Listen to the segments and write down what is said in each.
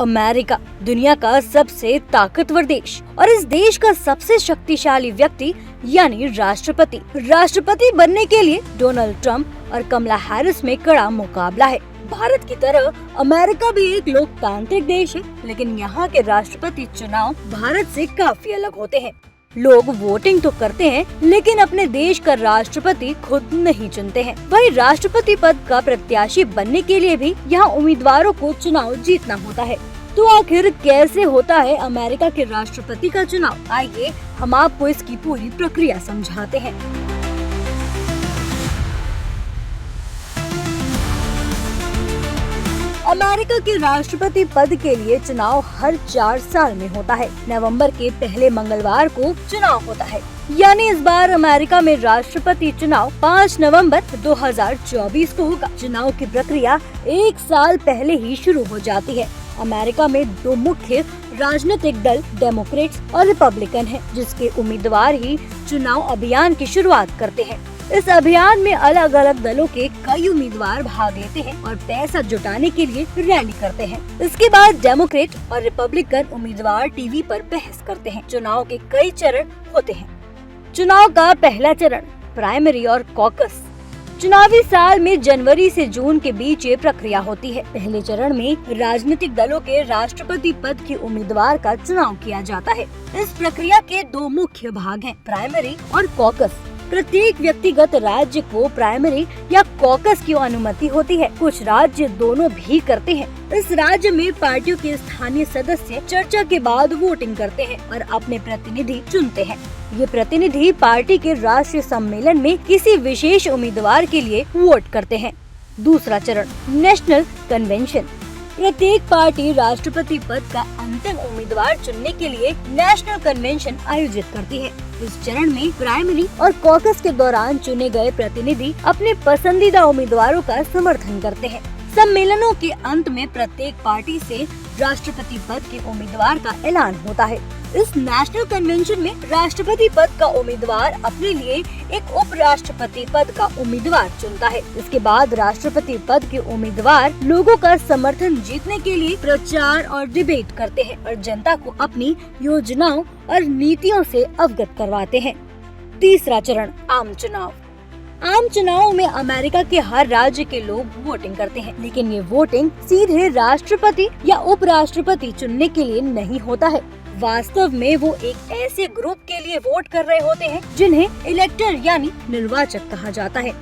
America दुनिया का सबसे ताकतवर देश और इस देश का सबसे शक्तिशाली व्यक्ति यानी राष्ट्रपति बनने के लिए डोनाल्ड ट्रंप और कमला हैरिस में कड़ा मुकाबला है। भारत की तरह अमेरिका भी एक लोकतांत्रिक देश है, लेकिन यहाँ के राष्ट्रपति चुनाव भारत से काफी अलग होते हैं। लोग वोटिंग तो करते हैं, लेकिन अपने देश का राष्ट्रपति खुद नहीं चुनते हैं। वही राष्ट्रपति पद का प्रत्याशी बनने के लिए भी यहाँ उम्मीदवारों को चुनाव जीतना होता है। तो आखिर कैसे होता है अमेरिका के राष्ट्रपति का चुनाव? आइए हम आपको इसकी पूरी प्रक्रिया समझाते हैं। अमेरिका के राष्ट्रपति पद के लिए चुनाव हर 4 साल में होता है। नवंबर के पहले मंगलवार को चुनाव होता है, यानी इस बार अमेरिका में राष्ट्रपति चुनाव 5 नवंबर 2024 को होगा। चुनाव की प्रक्रिया 1 साल पहले ही शुरू हो जाती है। अमेरिका में 2 मुख्य राजनीतिक दल डेमोक्रेट्स और रिपब्लिकन हैं, जिसके उम्मीदवार ही चुनाव अभियान की शुरुआत करते हैं। इस अभियान में अलग अलग दलों के कई उम्मीदवार भाग लेते हैं और पैसा जुटाने के लिए रैली करते हैं। इसके बाद डेमोक्रेट और रिपब्लिकन उम्मीदवार टीवी पर बहस करते हैं। चुनाव के कई चरण होते हैं। चुनाव का पहला चरण प्राइमरी और कॉकस। चुनावी साल में जनवरी से जून के बीच ये प्रक्रिया होती है। पहले चरण में राजनीतिक दलों के राष्ट्रपति पद के उम्मीदवार का चुनाव किया जाता है। इस प्रक्रिया के 2 मुख्य भाग हैं, प्राइमरी और कॉकस। प्रत्येक व्यक्तिगत राज्य को प्राइमरी या कॉकस की अनुमति होती है। कुछ राज्य दोनों भी करते हैं। इस राज्य में पार्टियों के स्थानीय सदस्य चर्चा के बाद वोटिंग करते हैं और अपने प्रतिनिधि चुनते हैं। ये प्रतिनिधि पार्टी के राष्ट्रीय सम्मेलन में किसी विशेष उम्मीदवार के लिए वोट करते हैं। दूसरा चरण नेशनल कन्वेंशन। प्रत्येक पार्टी राष्ट्रपति पद का अंतिम उम्मीदवार चुनने के लिए नेशनल कन्वेंशन आयोजित करती है। इस चरण में प्राइमरी और कॉकस के दौरान चुने गए प्रतिनिधि अपने पसंदीदा उम्मीदवारों का समर्थन करते हैं। सम्मेलनों के अंत में प्रत्येक पार्टी से राष्ट्रपति पद के उम्मीदवार का ऐलान होता है। इस नेशनल कन्वेंशन में राष्ट्रपति पद का उम्मीदवार अपने लिए एक उपराष्ट्रपति पद का उम्मीदवार चुनता है। इसके बाद राष्ट्रपति पद के उम्मीदवार लोगों का समर्थन जीतने के लिए प्रचार और डिबेट करते हैं और जनता को अपनी योजनाओं और नीतियों से अवगत करवाते हैं। तीसरा चरण आम चुनाव। आम चुनाव में अमेरिका के हर राज्य के लोग वोटिंग करते हैं, लेकिन ये वोटिंग सीधे राष्ट्रपति या उपराष्ट्रपति चुनने के लिए नहीं होता है। वास्तव में वो एक ऐसे ग्रुप के लिए वोट कर रहे होते हैं जिन्हें इलेक्टर यानी निर्वाचक कहा जाता है।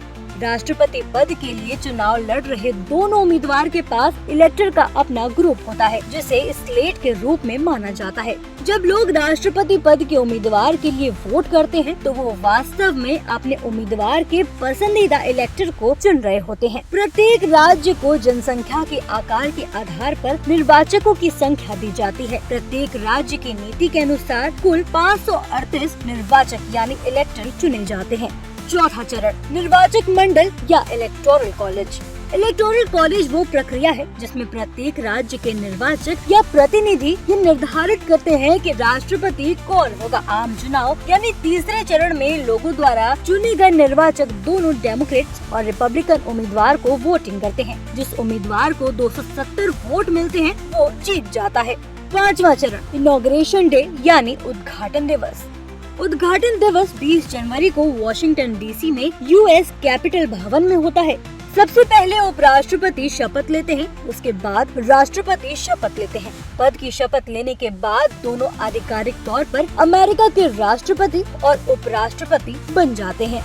राष्ट्रपति पद के लिए चुनाव लड़ रहे दोनों उम्मीदवार के पास इलेक्टर का अपना ग्रुप होता है, जिसे स्लेट के रूप में माना जाता है। जब लोग राष्ट्रपति पद के उम्मीदवार के लिए वोट करते हैं, तो वो वास्तव में अपने उम्मीदवार के पसंदीदा इलेक्टर को चुन रहे होते हैं। प्रत्येक राज्य को जनसंख्या के आकार के आधार पर निर्वाचकों की संख्या दी जाती है। प्रत्येक राज्य की नीति के अनुसार कुल 538 निर्वाचक यानी इलेक्टर चुने जाते हैं। चौथा चरण निर्वाचक मंडल या इलेक्टोरल कॉलेज। इलेक्टोरल कॉलेज वो प्रक्रिया है जिसमें प्रत्येक राज्य के निर्वाचक या प्रतिनिधि ये निर्धारित करते हैं कि राष्ट्रपति कौन होगा। आम चुनाव यानी तीसरे चरण में लोगों द्वारा चुने गए निर्वाचक दोनों डेमोक्रेट्स और रिपब्लिकन उम्मीदवार को वोटिंग करते हैं। जिस उम्मीदवार को 270 वोट मिलते हैं वो जीत जाता है। पांचवा चरण इनॉग्रेशन डे यानी उद्घाटन दिवस। उद्घाटन दिवस 20 जनवरी को वॉशिंगटन डीसी में यूएस कैपिटल भवन में होता है। सबसे पहले उपराष्ट्रपति शपथ लेते हैं, उसके बाद राष्ट्रपति शपथ लेते हैं। पद की शपथ लेने के बाद दोनों आधिकारिक तौर पर अमेरिका के राष्ट्रपति और उपराष्ट्रपति बन जाते हैं।